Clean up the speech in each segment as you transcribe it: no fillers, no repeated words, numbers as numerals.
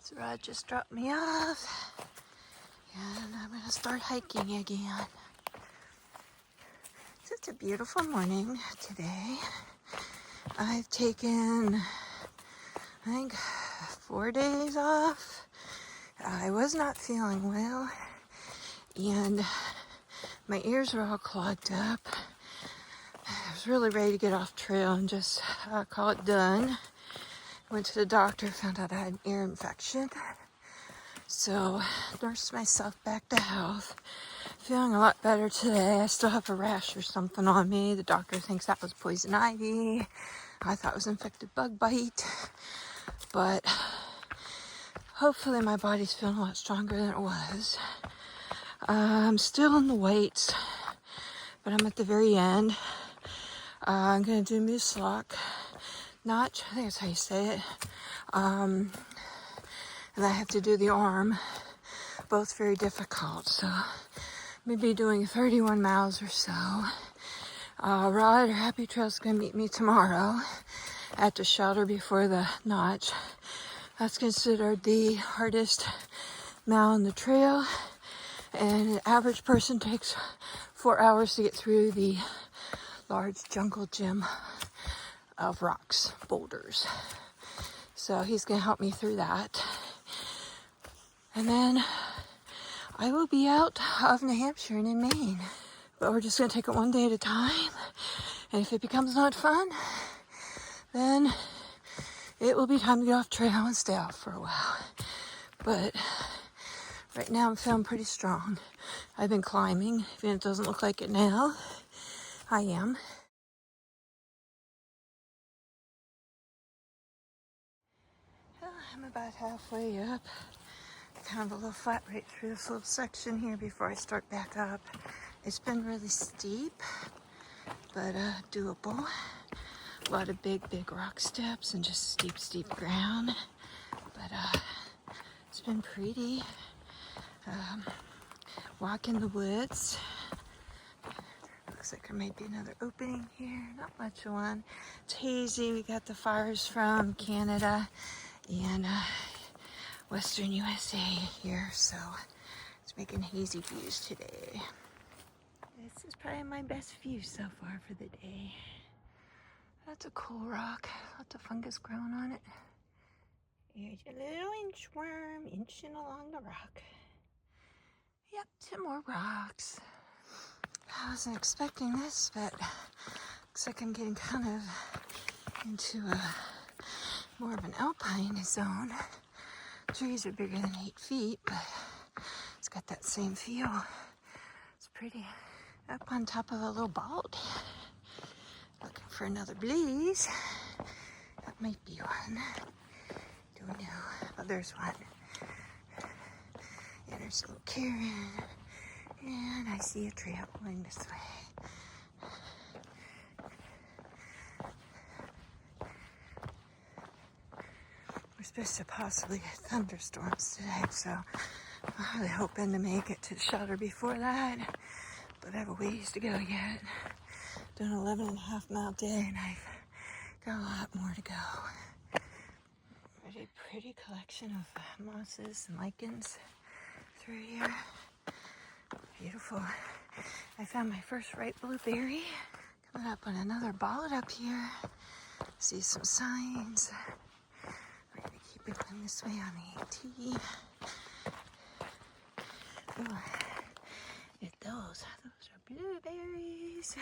So Rod just dropped me off, and I'm gonna start hiking again. So it's a beautiful morning today. I've taken, I think, 4 days off. I was not feeling well, and my ears were all clogged up. I was really ready to get off trail and just call it done. Went to the doctor, found out I had an ear infection. So nursed myself back to health. Feeling a lot better today. I still have a rash or something on me. The doctor thinks that was poison ivy. I thought it was infected bug bite. But hopefully my body's feeling a lot stronger than it was. I'm still in the weights, but I'm at the very end. I'm going to do Mahoosuc Notch, I think that's how you say it. And I have to do the arm. Both very difficult. So maybe doing 31 miles or so. Rod or Happy Trail's going to meet me tomorrow at the shelter before the notch. That's considered the hardest mile on the trail. And an average person takes 4 hours to get through the large jungle gym of rocks, boulders. So he's going to help me through that. And then I will be out of New Hampshire and in Maine. But we're just going to take it one day at a time. And if it becomes not fun, then it will be time to get off trail and stay off for a while. But right now I'm feeling pretty strong. I've been climbing, even if it doesn't look like it now. I am. I'm about halfway up. Kind of a little flat right through this little section here before I start back up. It's been really steep, but doable. A lot of big rock steps and just steep ground. But it's been pretty. Walk in the woods. Looks like there might be another opening here. Not much of one. It's hazy. We got the fires from Canada and Western USA here, so it's making hazy views today. This is probably my best view so far for the day. That's a cool rock. Lots of fungus growing on it. Here's a little inchworm inching along the rock. Yep, some more rocks. I wasn't expecting this, but looks like I'm getting kind of into more of an alpine zone. Trees are bigger than 8 feet, but it's got that same feel. It's pretty. Up on top of a little bald. Looking for another blaze. That might be one. Don't know. Oh, there's one. And there's a little cairn. And I see a trail going this way. We're supposed to possibly get thunderstorms today, so I'm really hoping to make it to the shelter before that. But I have a ways to go yet. Done an 11.5 mile day, and I've got a lot more to go. Pretty collection of mosses and lichens through here. Beautiful. I found my first ripe blueberry. Coming up on another bollard up here. See some signs. We're gonna keep it going this way on the AT. Ooh, look at those. Those are blueberries.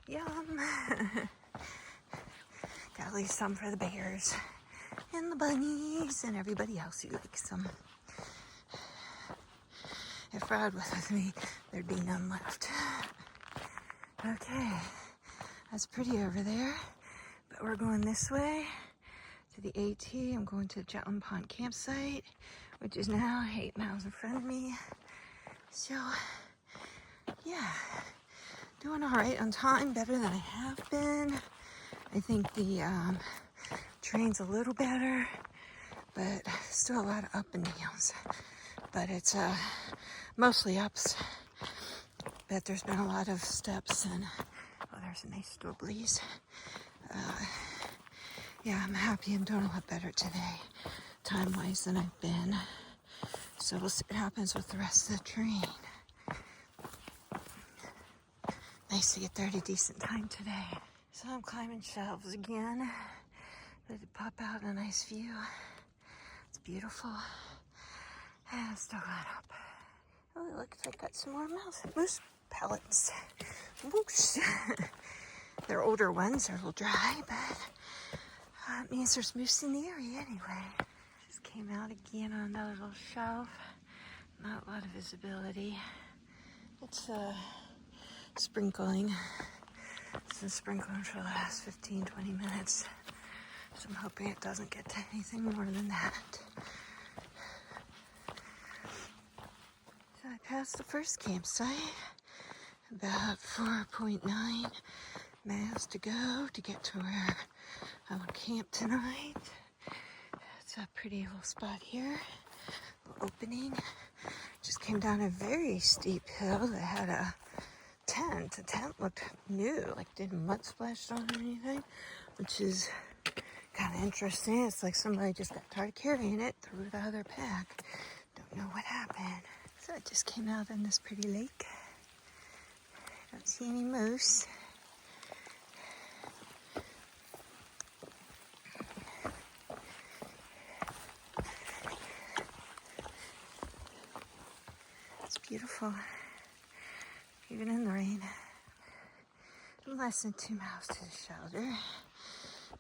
Yum. Gotta leave some for the bears and the bunnies and everybody else who likes them. If Rod was with me, there'd be none left. Okay, that's pretty over there, but we're going this way to the AT. I'm going to the Gentian Pond campsite, which is now 8 miles in front of me. So, yeah, doing all right on time, better than I have been. I think the terrain's a little better, but still a lot of up and downs. But it's mostly ups, but there's been a lot of steps, and oh, there's a nice little breeze. Yeah, I'm happy. I'm doing a lot better today. time-wise than I've been. So we'll see what happens with the rest of the train. Nice to get there at a decent time today. So I'm climbing shelves again. Let it pop out a nice view. It's beautiful. And I'm still going up. Oh, it looks like I got some more moose pellets. Whoosh. They're older ones, they're a little dry, but it means there's moose in the area anyway. Just came out again on another little shelf. Not a lot of visibility. It's sprinkling. It's been sprinkling for the last 15-20 minutes. So I'm hoping it doesn't get to anything more than that. So I passed the first campsite. About 4.9 miles to go to get to where I will camp tonight. It's a pretty little spot here. Little opening. Just came down a very steep hill that had a tent. The tent looked new, like didn't mud splashed on or anything, which is kind of interesting. It's like somebody just got tired of carrying it, threw it out of their pack. Don't know what happened. So I just came out in this pretty lake. Don't see any moose. It's beautiful, even in the rain. Less than 2 miles to the shelter.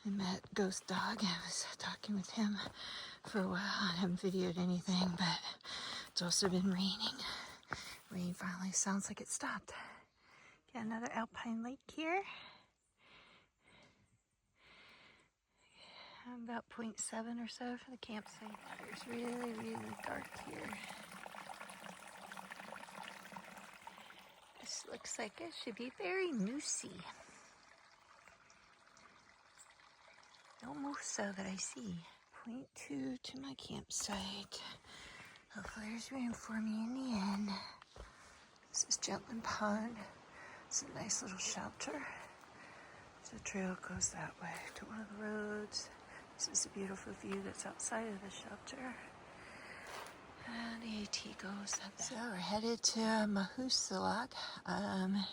I met Ghost Dog. I was talking with him for a while. I haven't videoed anything, but it's also been raining. Rain finally sounds like it stopped. Got another alpine lake here. About 0.7 or so for the campsite. It's really, really dark here. This looks like it should be very moosey. No moose though that I see. 0.2 to my campsite. Hopefully there's room for me in the end. This is Gentian Pond. It's a nice little shelter. The trail goes that way to one of the roads. This is a beautiful view that's outside of the shelter. And the AT goes up there. So we're headed to Mahoosuc. I'm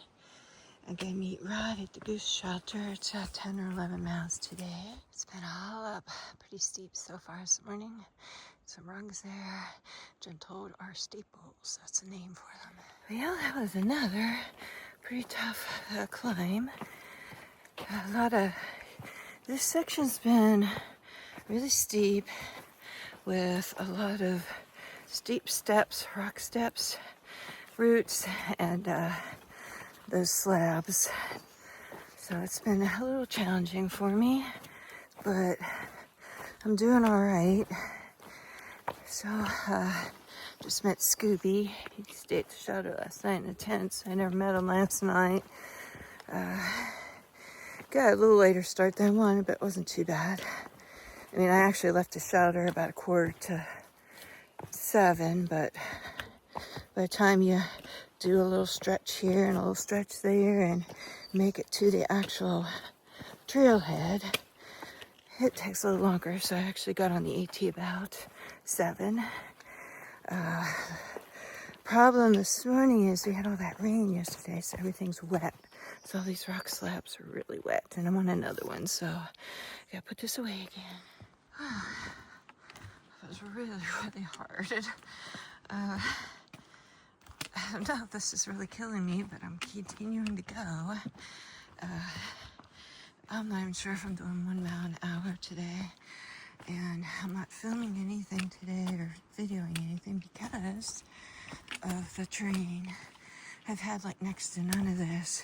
gonna meet Rod at the Goose Shelter. It's 10 or 11 miles today. It's been all up, pretty steep so far this morning. Some rungs there. Gentle are staples, that's the name for them. Well, that was another pretty tough climb. This section's been really steep with a lot of steep steps, rock steps, roots, and those slabs. So it's been a little challenging for me, but I'm doing all right. So just met Scooby. He stayed at the shelter last night in the tent, so I never met him last night. Got a little later start than I wanted, but it wasn't too bad. I mean, I actually left the shelter about 6:45, but by the time you do a little stretch here and a little stretch there and make it to the actual trailhead, it takes a little longer. So I actually got on the AT about 7. Problem this morning is we had all that rain yesterday, so everything's wet. So all these rock slabs are really wet, and I'm on another one, so I gotta put this away again. That was really, really hard. I don't know if this is really killing me, but I'm continuing to go. I'm not even sure if I'm doing 1 mile an hour today, and I'm not filming anything today or videoing anything because of the terrain. I've had like next to none of this.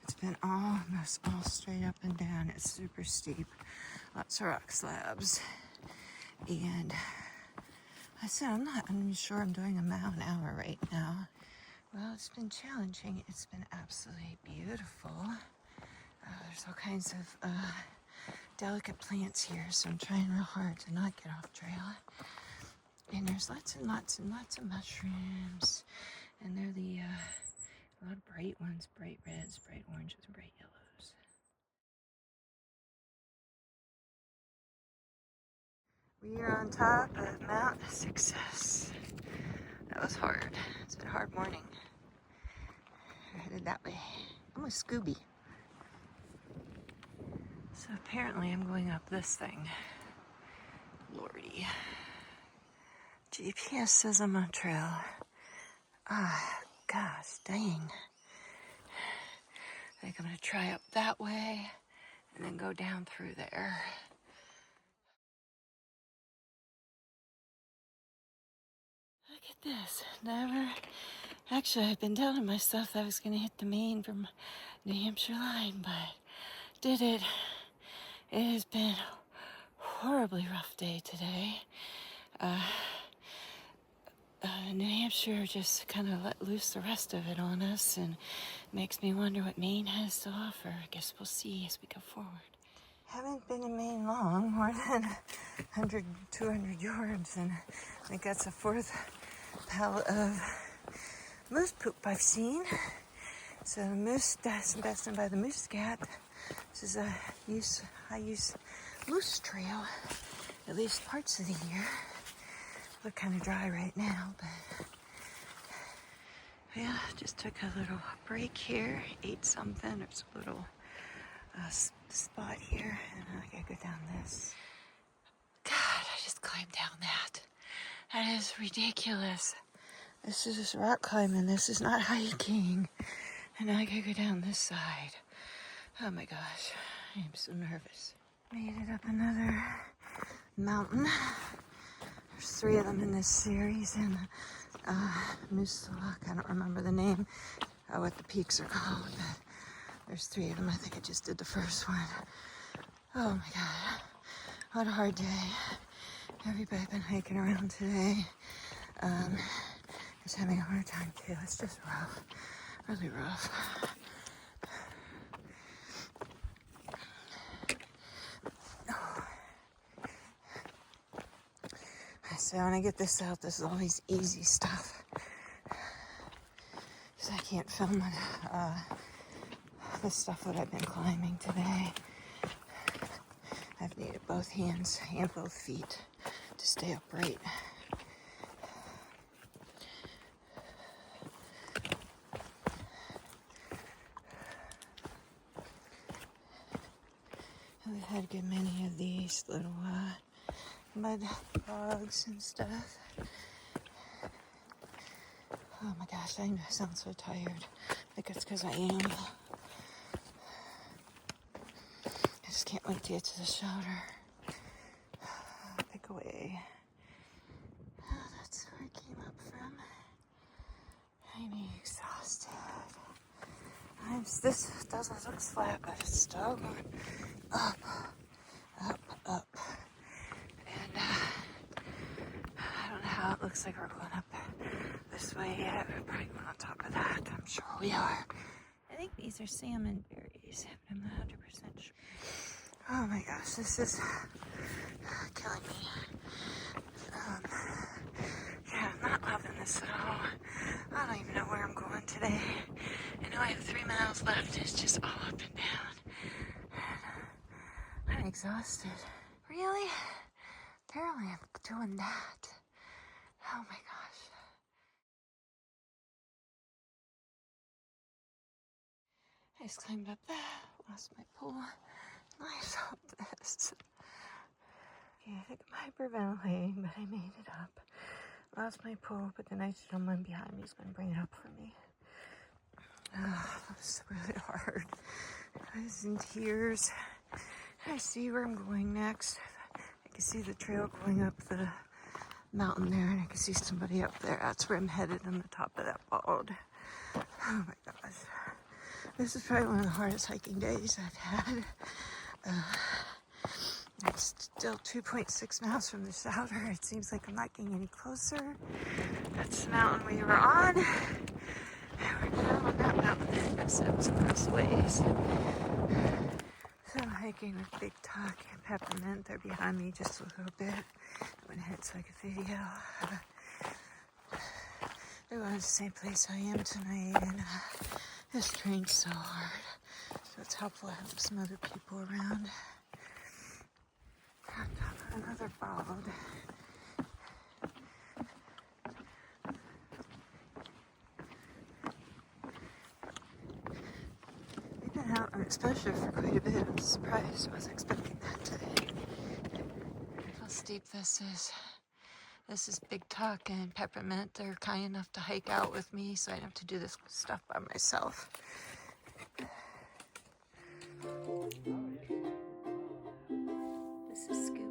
It's been almost all straight up and down. It's super steep, lots of rock slabs, and I said I'm not even sure I'm doing 1 mile an hour right now. Well, it's been challenging. It's been absolutely beautiful. There's all kinds of delicate plants here, so I'm trying real hard to not get off trail. And there's lots and lots and lots of mushrooms, and they're the a lot of bright ones, bright reds, bright oranges, and bright yellows. We are on top of Mount Success. That was hard. It's been a hard morning. We're headed that way. Almost Scooby. So apparently I'm going up this thing. Lordy. GPS says I'm on trail. Ah, gosh, dang. I think I'm gonna try up that way and then go down through there. Look at this. Never. Actually, I've been telling myself that I was gonna hit the Maine from New Hampshire line, but did it. It has been a horribly rough day today. New Hampshire just kind of let loose the rest of it on us and makes me wonder what Maine has to offer. I guess we'll see as we go forward. Haven't been in Maine long, more than 100, 200 yards, and I think that's the fourth pallet of moose poop I've seen. So the moose, that's invested by the moose scat. This is a high-use moose trail, at least parts of the year. Look kind of dry right now, but yeah, just took a little break here, ate something. There's a little spot here, and I gotta go down this. God, I just climbed down that. That is ridiculous. This is just rock climbing. This is not hiking. And now I gotta go down this side. Oh my gosh, I am so nervous. Made it up another mountain. There's 3 of them in this series, and Mahoosuc, I don't remember the name, what the peaks are called, but there's 3 of them. I think I just did the first one. Oh my God, what a hard day. Everybody been hiking around today. Is having a hard time too. It's just rough, really rough. So when I get this out, this is always easy stuff. Because I can't film the stuff that I've been climbing today. I've needed both hands and both feet to stay upright. And we've had a good many of these little mud bogs and stuff. Oh my gosh, I sound so tired. I think it's because I am. I just can't wait to get to the shelter. Pick away. Oh, that's where I came up from. I'm exhausted. This doesn't look flat, but it's still going up, up, up. And I don't know how it looks like we're going up this way yet. We're probably going on top of that. I'm sure we are. I think these are salmon berries, but I'm not 100% sure. Oh my gosh, this is killing me. Yeah, I'm not loving this at all. I don't even know where I'm going today. I know I have 3 miles left. It's just all up and down. I'm exhausted. Really? Apparently I'm doing that. Oh my gosh. I just climbed up that, lost my pole. I felt this. Yeah, I think I'm hyperventilating, but I made it up. Lost my pole, but the nice gentleman behind me is going to bring it up for me. Oh, that was really hard. I was in tears. I see where I'm going next. I can see the trail going up the mountain there, and I can see somebody up there. That's where I'm headed, on the top of that bald. Oh my gosh. This is probably one of the hardest hiking days I've had. It's still 2.6 miles from the shelter. It seems like I'm not getting any closer. That's the mountain we were on. We're now on that mountain. That's some ways. So I'm hiking with Big Talk and Peppermint. They're behind me just a little bit. I'm gonna hit like a video. They're going to the same place I am tonight, and this train's so hard. So it's helpful having some other people around. On top of another bog. We've been out on exposure for quite a bit. I'm surprised. I wasn't expecting that today. How steep this is. This is Big Tuck and Peppermint. They're kind enough to hike out with me, so I don't have to do this stuff by myself. This is Scooby.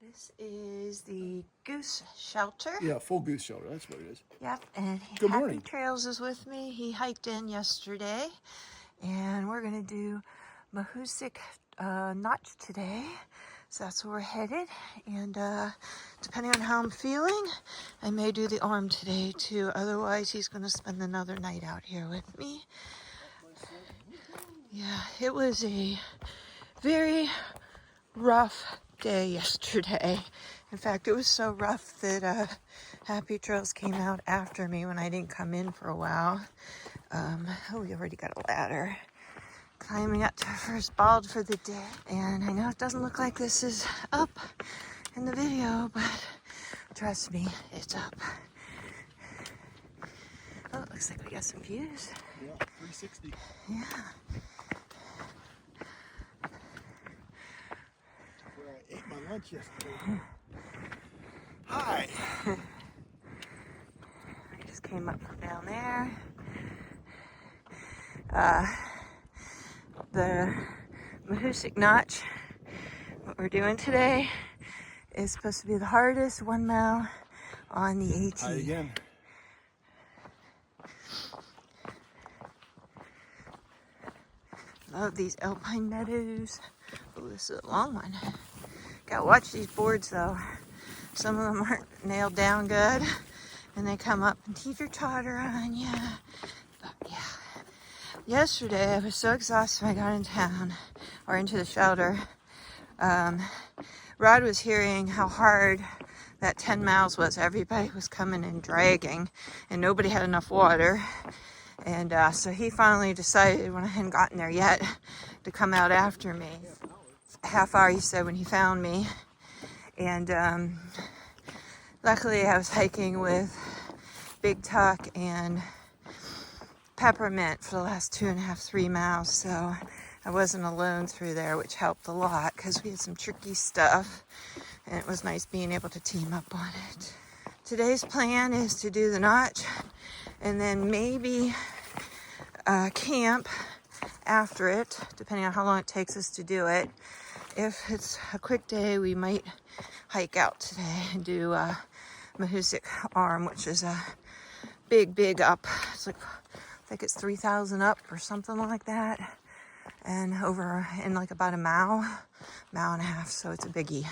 This is the Goose Shelter. Yeah, full Goose Shelter. That's what it is. Yep, and Good Happy morning. Trails is with me. He hiked in yesterday, and we're going to do Mahoosuc Notch today. So that's where we're headed, and depending on how I'm feeling, I may do the arm today too. Otherwise, he's going to spend another night out here with me. Yeah, it was a very rough day yesterday. In fact, it was so rough that Happy Trails came out after me when I didn't come in for a while. Oh, we already got a ladder. Climbing up to our first bald for the day. And I know it doesn't look like this is up in the video, but trust me, it's up. Oh, it looks like we got some views. Yeah, 360. Yeah. Where I ate my lunch yesterday. Hi. I just came up from down there. The Mahoosuc Notch, what we're doing today, is supposed to be the hardest 1 mile on the AT. Hi again. Love these alpine meadows. Oh, this is a long one. Gotta watch these boards though. Some of them aren't nailed down good, and they come up and teeter-totter on you. But yeah. Yesterday, I was so exhausted when I got in town, or into the shelter. Rod was hearing how hard that 10 miles was. Everybody was coming and dragging, and nobody had enough water. And so he finally decided, when I hadn't gotten there yet, to come out after me. Half hour, he said, when he found me. And luckily, I was hiking with Big Tuck and Peppermint for the last 2.5, 3 miles, so I wasn't alone through there, which helped a lot because we had some tricky stuff, and it was nice being able to team up on it. Today's plan is to do the notch and then maybe camp after it, depending on how long it takes us to do it. If it's a quick day, we might hike out today and do Mahoosuc Arm, which is a big up. It's like, I think it's 3,000 up or something like that, and over in like about a mile and a half, so it's a biggie.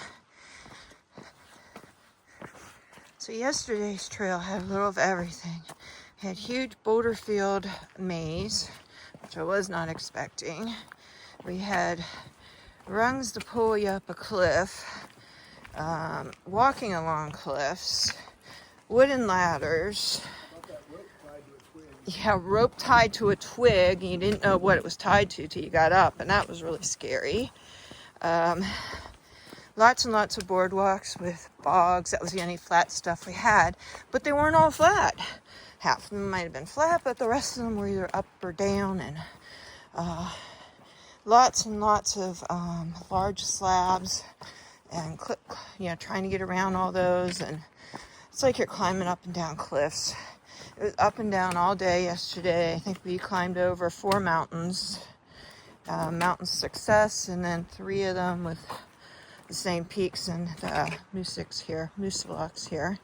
So yesterday's trail had a little of everything. It had huge boulder field maze, which I was not expecting. We had rungs to pull you up a cliff, walking along cliffs, wooden ladders. Yeah, rope tied to a twig, and you didn't know what it was tied to till you got up, and that was really scary. Lots and lots of boardwalks with bogs. That was the only flat stuff we had, but they weren't all flat. Half of them might have been flat, but the rest of them were either up or down, and lots and lots of large slabs, and trying to get around all those, and it's like you're climbing up and down cliffs. It was up and down all day yesterday. I think we climbed over 4 mountains. Mountain Success, and then 3 of them with the same peaks, and the moose blocks here.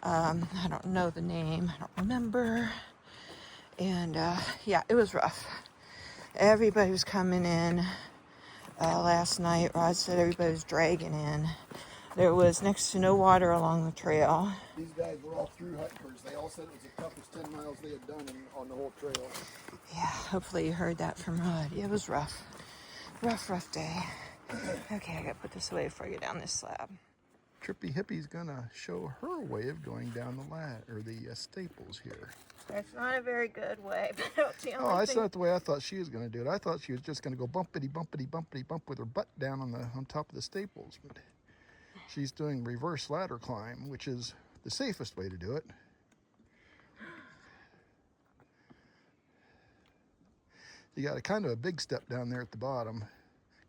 I don't know the name. I don't remember. And yeah, it was rough. Everybody was coming in last night. Rod said everybody was dragging in. there was next to no water along the trail. These guys were all through hikers. They all said it was the toughest 10 miles they had done on the whole trail. Yeah, hopefully you heard that from Rod. It was rough. Rough day. Okay, I gotta put this away before I get down this slab. Trippy Hippie's gonna show her way of going down the the staples here. That's not a very good way, but that's the only That's not the way I thought she was gonna do it. I thought she was just gonna go bumpity bump with her butt down on top of the staples, but she's doing reverse ladder climb, which is the safest way to do it. You got a kind of a big step down there at the bottom.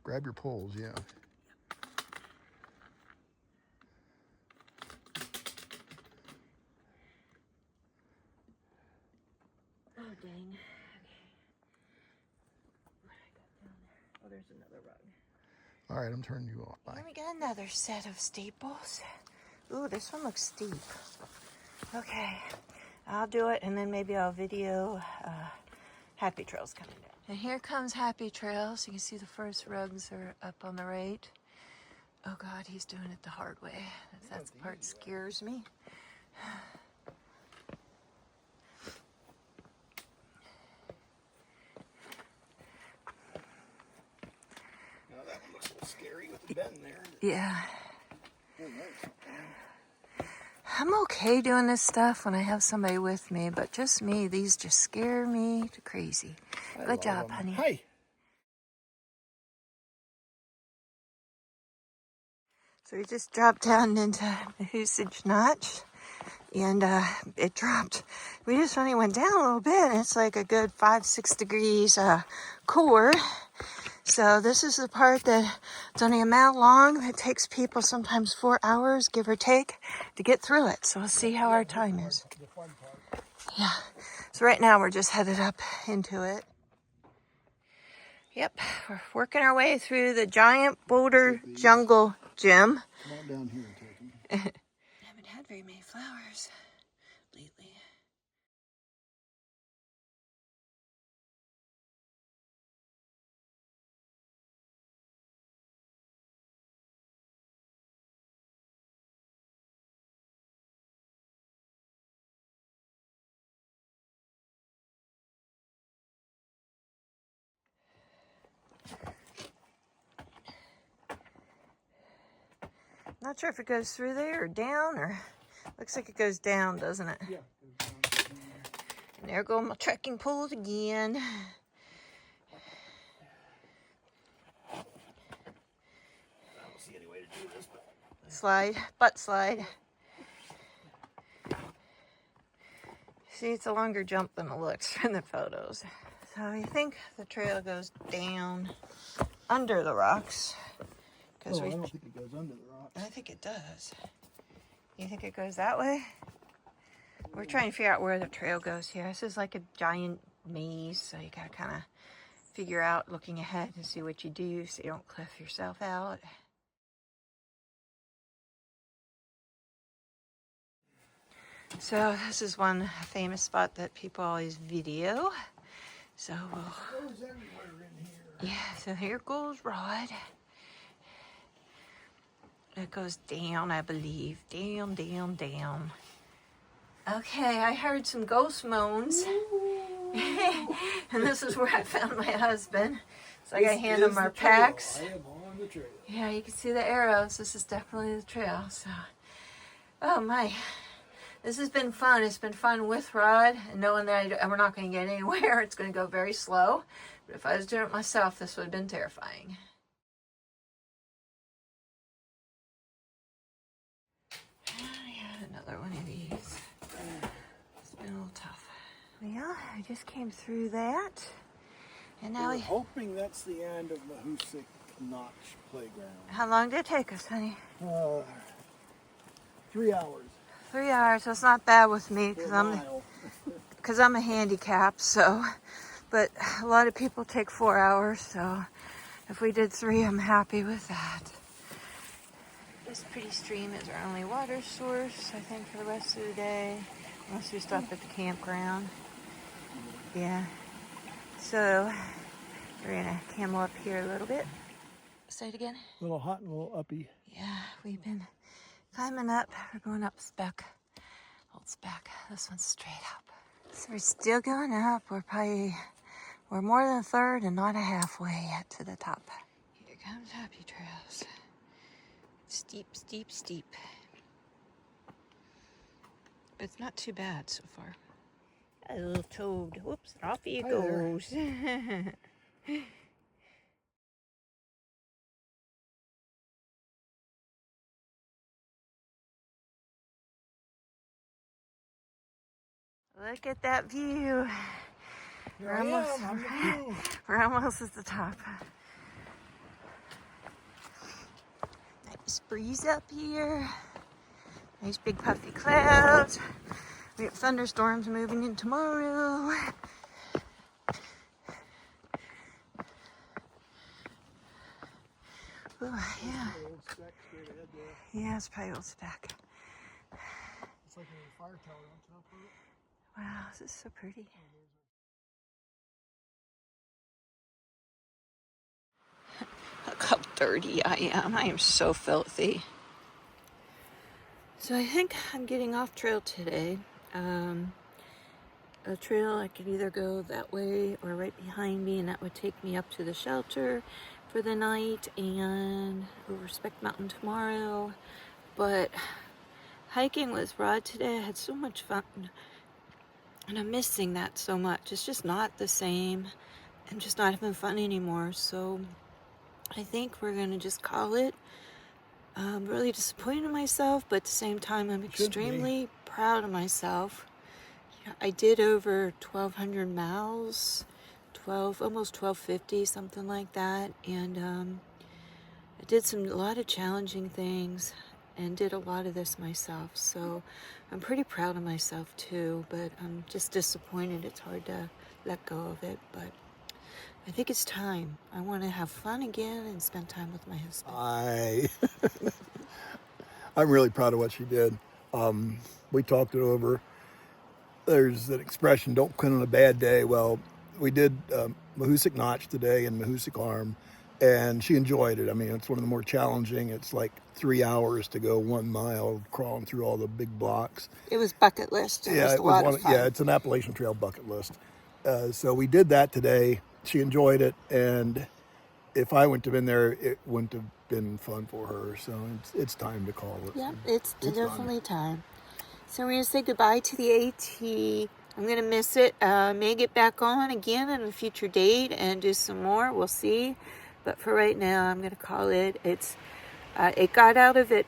Grab your poles, yeah. Oh, dang. Okay. What I got down there? Oh, there's another rug. All right, I'm turning you off. Bye. Here we got another set of staples. Ooh, this one looks steep. Okay, I'll do it, and then maybe I'll video Happy Trails coming down. And here comes Happy Trails. You can see the first rugs are up on the right. Oh God, he's doing it the hard way. That part scares me. Now that one looks a little scary with the bend there. Yeah. I'm okay doing this stuff when I have somebody with me, but just me, these just scare me to crazy. Good job, honey. Hi. So we just dropped down into Mahoosuc Notch, and it dropped. We just only went down a little bit, and it's like a good 5-6 degrees cooler. So this is the part that it's only a mile long. It takes people sometimes 4 hours, give or take, to get through it. So we'll see how our time is. Yeah. So right now we're just headed up into it. Yep, we're working our way through the giant boulder jungle gym. Come on down here, Turkey. Haven't had very many flowers lately. Not sure if it goes through there or down, or looks like it goes down, doesn't it? Yeah. And there go my trekking poles again. I don't see any way to do this, but Slide, butt slide. See, it's a longer jump than it looks in the photos. So I think the trail goes down under the rocks. I don't think it goes under the rocks. I think it does. You think it goes that way? We're trying to figure out where the trail goes here. This is like a giant maze, so you gotta kind of figure out looking ahead and see what you do so you don't cliff yourself out. So this is one famous spot that people always video. So we'll... It goes everywhere in here. Yeah, so here goes Rod. It goes down, I believe. Down, down, down. Okay, I heard some ghost moans. And this is where I found my husband. So I gotta hand him our packs. I am on the trail. Yeah, you can see the arrows. This is definitely the trail. So, oh my. This has been fun. It's been fun with Rod, and knowing that we're not going to get anywhere. It's going to go very slow. But if I was doing it myself, this would have been terrifying. Yeah, another one of these. It's been a little tough. Well, I just came through that. And now We're hoping that's the end of Mahoosuc Notch Playground. How long did it take us, honey? 3 hours. 3 hours. So it's not bad with me because I'm a handicap. So, but a lot of people take 4 hours. So if we did 3, I'm happy with that. This pretty stream is our only water source, I think, for the rest of the day, unless we stop at the campground. Yeah. So we're gonna camel up here a little bit. Say it again. A little hot and a little uppy. Yeah, we've been climbing up. We're going up Speck, Old Speck. This one's straight up. So we're still going up. We're more than a third and not a halfway yet to the top. Here comes Happy Trails. Steep, steep, steep. But it's not too bad so far. A little toad. Whoops, off he goes. Look at that view. We're almost at the top. Nice breeze up here. Nice big puffy clouds. We have thunderstorms moving in tomorrow. Oh, yeah. Yeah, it's probably Old Speck. It's like a fire tower on top of it. Wow, this is so pretty. Look how dirty I am. I am so filthy. So I think I'm getting off trail today. A trail I could either go that way or right behind me, and that would take me up to the shelter for the night and over Speck Mountain tomorrow. But hiking with Rod today, I had so much fun. And I'm missing that so much. It's just not the same. I'm just not having fun anymore. So I think we're going to just call it. I'm really disappointed in myself, but at the same time, I'm extremely proud of myself. I did over 1,200 miles, almost 1,250, something like that. And I did a lot of challenging things and did a lot of this myself. So I'm pretty proud of myself too, but I'm just disappointed. It's hard to let go of it, but I think it's time. I want to have fun again and spend time with my husband. I'm really proud of what she did. We talked it over. There's an expression, don't quit on a bad day. Well, we did Mahoosuc Notch today and Mahoosuc Arm, and she enjoyed it. I mean, it's one of the more challenging. It's like 3 hours to go 1 mile, crawling through all the big blocks. It was bucket list. Yeah, it was fun. Yeah, it's an Appalachian Trail bucket list. So we did that today. She enjoyed it, and if I wouldn't have been there, it wouldn't have been fun for her. So it's time to call it. Yep, it's definitely time. So we're going to say goodbye to the AT. I'm going to miss it. May get back on again at a future date and do some more. We'll see. But for right now, I'm going to call it. I got out of it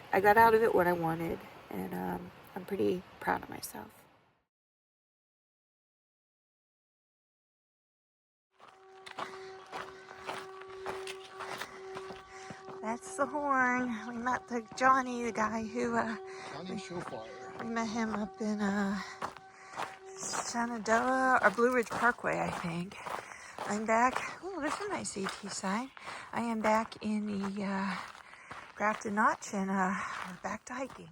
what I wanted. And I'm pretty proud of myself. That's the horn. We met Johnny, the guy who... Johnny Showfire. We met him up in Shenandoah or Blue Ridge Parkway, I think. I'm back. Oh, there's a nice AT sign. I am back in the Grafted Notch, and we're back to hiking.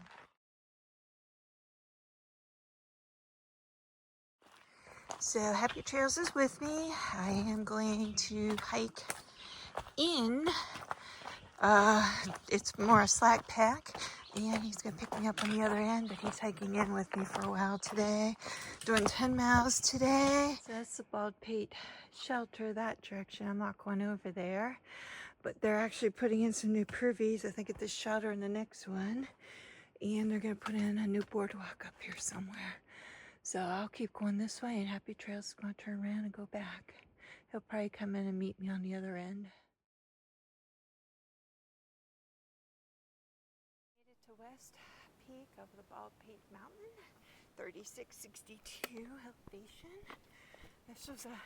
So Happy Trails is with me. I am going to hike in. It's more a slack pack, and he's going to pick me up on the other end, but he's hiking in with me for a while today, doing 10 miles today. So that's the Baldpate Shelter, that direction. I'm not going over there, but they're actually putting in some new privies, I think at this shelter and the next one, and they're going to put in a new boardwalk up here somewhere. So I'll keep going this way, and Happy Trails is going to turn around and go back. He'll probably come in and meet me on the other end. To West Peak of the Baldpate Mountain, 3662 elevation. This was the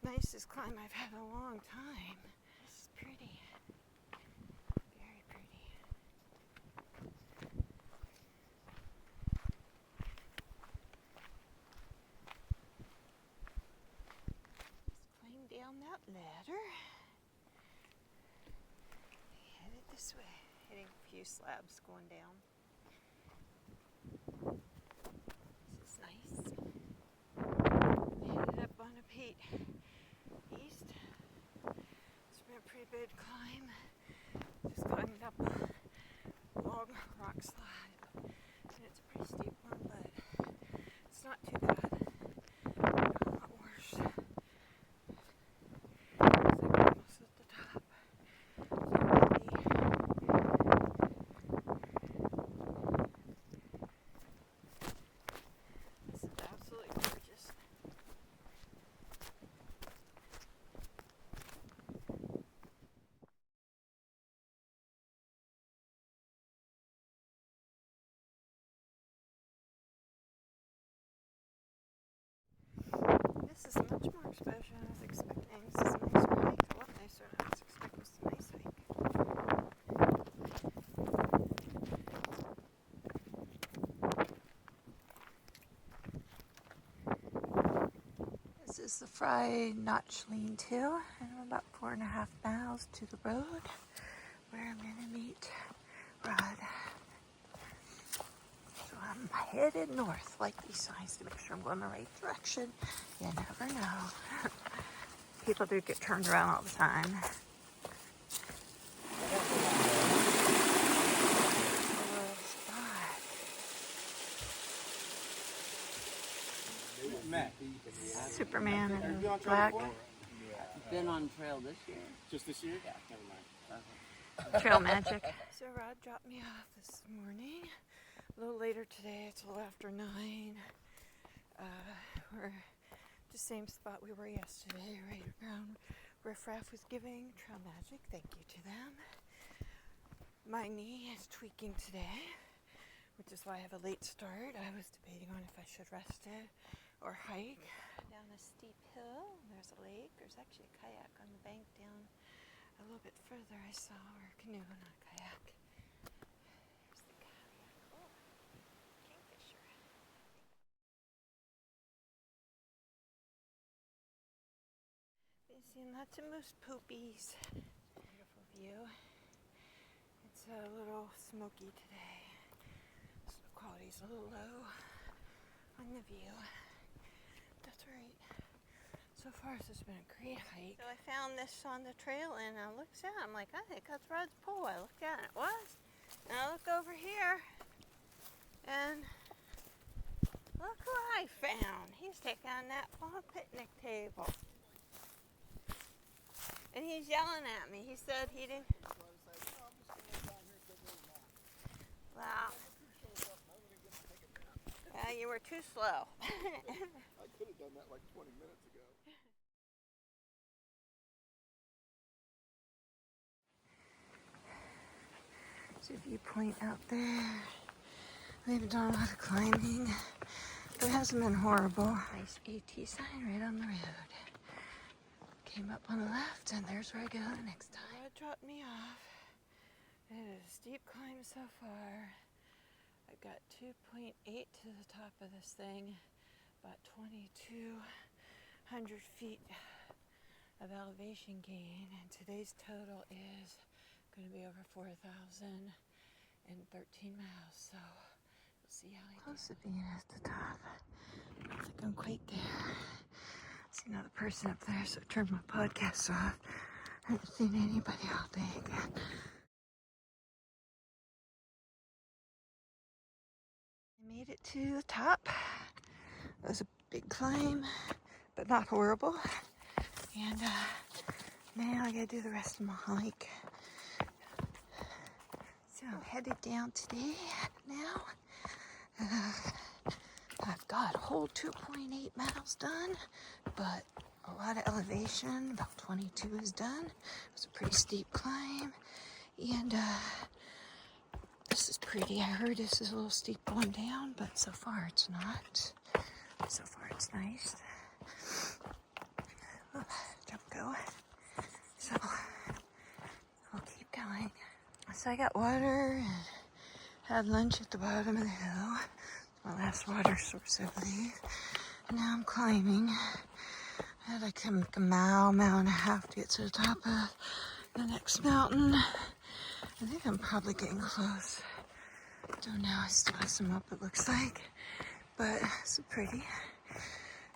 nicest climb I've had in a long time. This is pretty. Very pretty. Just climb down that ladder. Headed this way. Hitting a few slabs going down. This is nice. Headed up Baldpate East. It's been a pretty big climb. Just climbed up slide. And it's a pretty steep one, but it's not too bad. A lot worse. It's like almost at the top. So this is absolutely gorgeous. This is much more exposure than I was expecting. This is a nicer hike, a lot nicer than I was expecting. It's a nice hike. This is the Fried Notch Lean-To. I'm about 4.5 miles to the road where I'm going to meet Rod. So I'm headed north, like these signs, to make sure I'm going the right direction. You never know. People do get turned around all the time. Superman in black. Been on trail this year? Just this year? Yeah. Never mind. Trail magic. So Rod dropped me off this morning. A little later today. It's a little after 9. We're at the same spot we were yesterday, right around where Riffraff was giving Trail Magic. Thank you to them. My knee is tweaking today, which is why I have a late start. I was debating on if I should rest it or hike down a steep hill. There's a lake. There's actually a kayak on the bank down a little bit further. I saw, or a canoe, not a kayak. There's the kayak. Oh, kingfisher. Been seeing lots of moose poopies. Beautiful view. It's a little smoky today, so the quality's a little low on the view. That's right. So far, this has been a great hike. So I found this on the trail, and I looked at it. I'm like, I think that's Rod's pole. I looked at it, it was. And I look over here, and look who I found. He's taking a nap on a picnic table. And he's yelling at me. He said he didn't. Wow. Yeah, you were too slow. I could have done that like 20 minutes ago. There's a viewpoint out there. We haven't done a lot of climbing, but it hasn't been horrible. Nice AT sign right on the road. Came up on the left, and there's where I go next time. Rod dropped me off. It is a steep climb so far. I've got 2.8 to the top of this thing, about 2,200 feet of elevation gain, and today's total is going to be over 4,013 miles, so we'll see how close to being at the top. I don't think I'm quite there. I see another person up there, so I turned my podcast off. I haven't seen anybody all day again. I made it to the top. It was a big climb, but not horrible. And now I gotta do the rest of my hike. So I'm headed down today now. I've got a whole 2.8 miles done, but a lot of elevation, about 22 is done. It was a pretty steep climb, and this is pretty. I heard this is a little steep going down, but so far it's not. So far it's nice. Oh, don't go. So we'll keep going. So I got water and had lunch at the bottom of the hill. My last water source, I believe. And now I'm climbing. I had like a mile and a half to get to the top of the next mountain. I think I'm probably getting close. Don't know, I still have some up, it looks like. But it's pretty.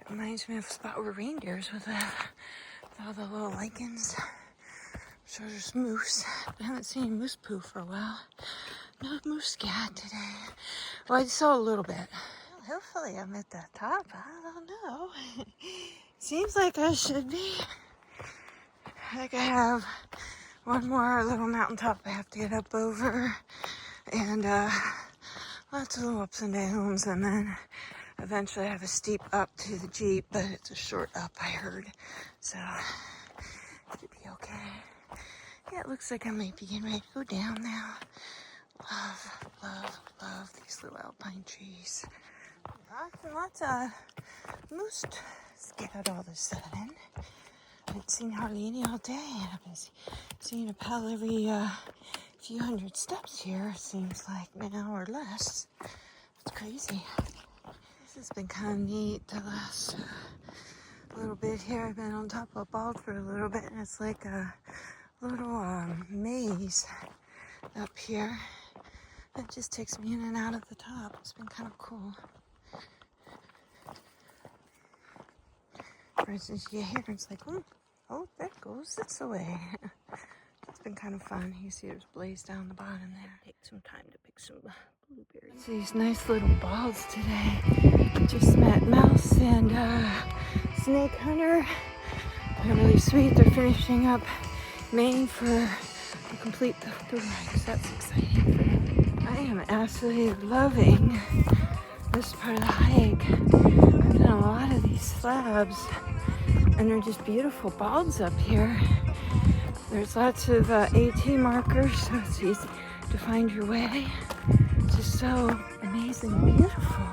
It reminds me of a spot where reindeers with all the little lichens. I'm sure there's moose. I haven't seen moose poo for a while. No moose cat today. Well, I saw a little bit. Well, hopefully I'm at the top. I don't know. Seems like I should be. I think I have one more little mountaintop I have to get up over. And lots of little ups and downs. And then eventually I have a steep up to the Jeep. But it's a short up, I heard. So it should be okay. Yeah, it looks like I might be getting ready to go down now. Love, love, love these little alpine trees. Lots and lots of moose scared all of a sudden. I haven't seen hardly any all day. I've been seeing a pal every few hundred steps here, it seems like now or less. It's crazy. This has been kind of neat the last little bit here. I've been on top of a bald for a little bit, and it's like a little maze up here. It just takes me in and out of the top. It's been kind of cool. For instance, you get here and it's like, oh, that goes this way. It's been kind of fun. You see there's blaze down the bottom there. Take some time to pick some blueberries. These nice little balls today. Just met Mouse and Snake Hunter. They're really sweet. They're finishing up Maine to complete the ride, so that's exciting for them. I am absolutely loving this part of the hike. I've done a lot of these slabs, and they're just beautiful balds up here. There's lots of AT markers, so it's easy to find your way. It's just so amazingly beautiful.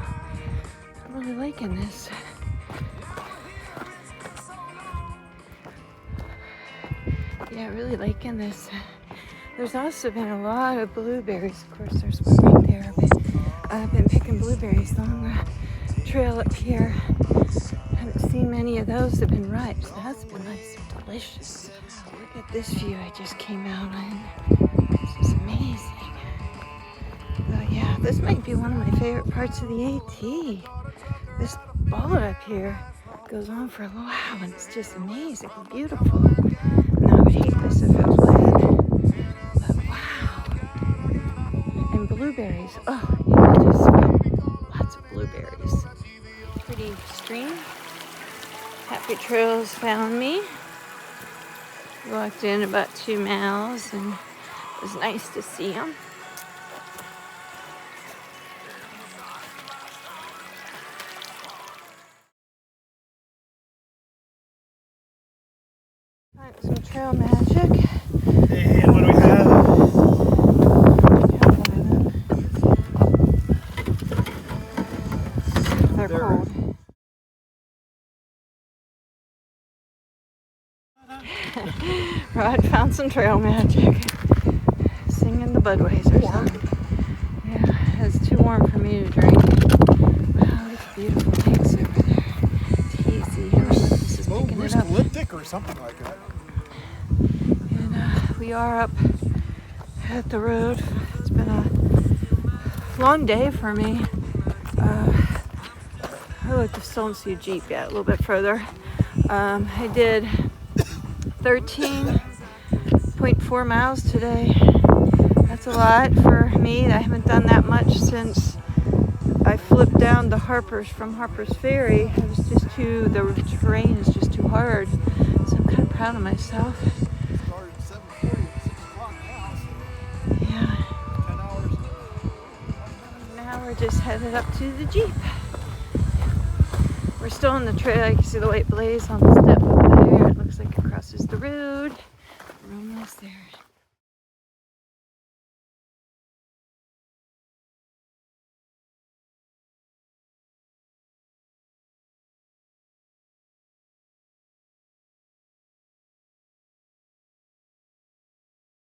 I'm really liking this. Yeah, really liking this. There's also been a lot of blueberries. Of course, there's one right there, but I've been picking blueberries along the trail up here. Haven't seen many of those that have been ripe, so that's been nice and delicious. Wow, look at this view I just came out in. This is amazing. Yeah, this might be one of my favorite parts of the AT. This boulder up here goes on for a little while, and it's just amazingly beautiful. Now, I would hate this if it was wet. Blueberries. Oh, yeah, just lots of blueberries. Pretty stream. Happy Trails found me. Walked in about 2 miles, and it was nice to see them. Alright, some trail magic. And what do we have? They're cold. Rod found some trail magic. Singing the Budweiser song. Yeah, it's too warm for me to drink. Wow, look at beautiful lakes over there. It's hazy. I don't know if this is picking it up. Elliptic or something like that. And we are up at the road. It's been a long day for me. I still don't see a Jeep yet, a little bit further. I did 13.4 miles today. That's a lot for me. I haven't done that much since I flipped down the from Harper's Ferry. It was just the terrain is just too hard. So I'm kind of proud of myself. Yeah. Now we're just headed up to the Jeep. We're still on the trail. You can see the white blaze on the step up there. It looks like it crosses the road. We're almost there.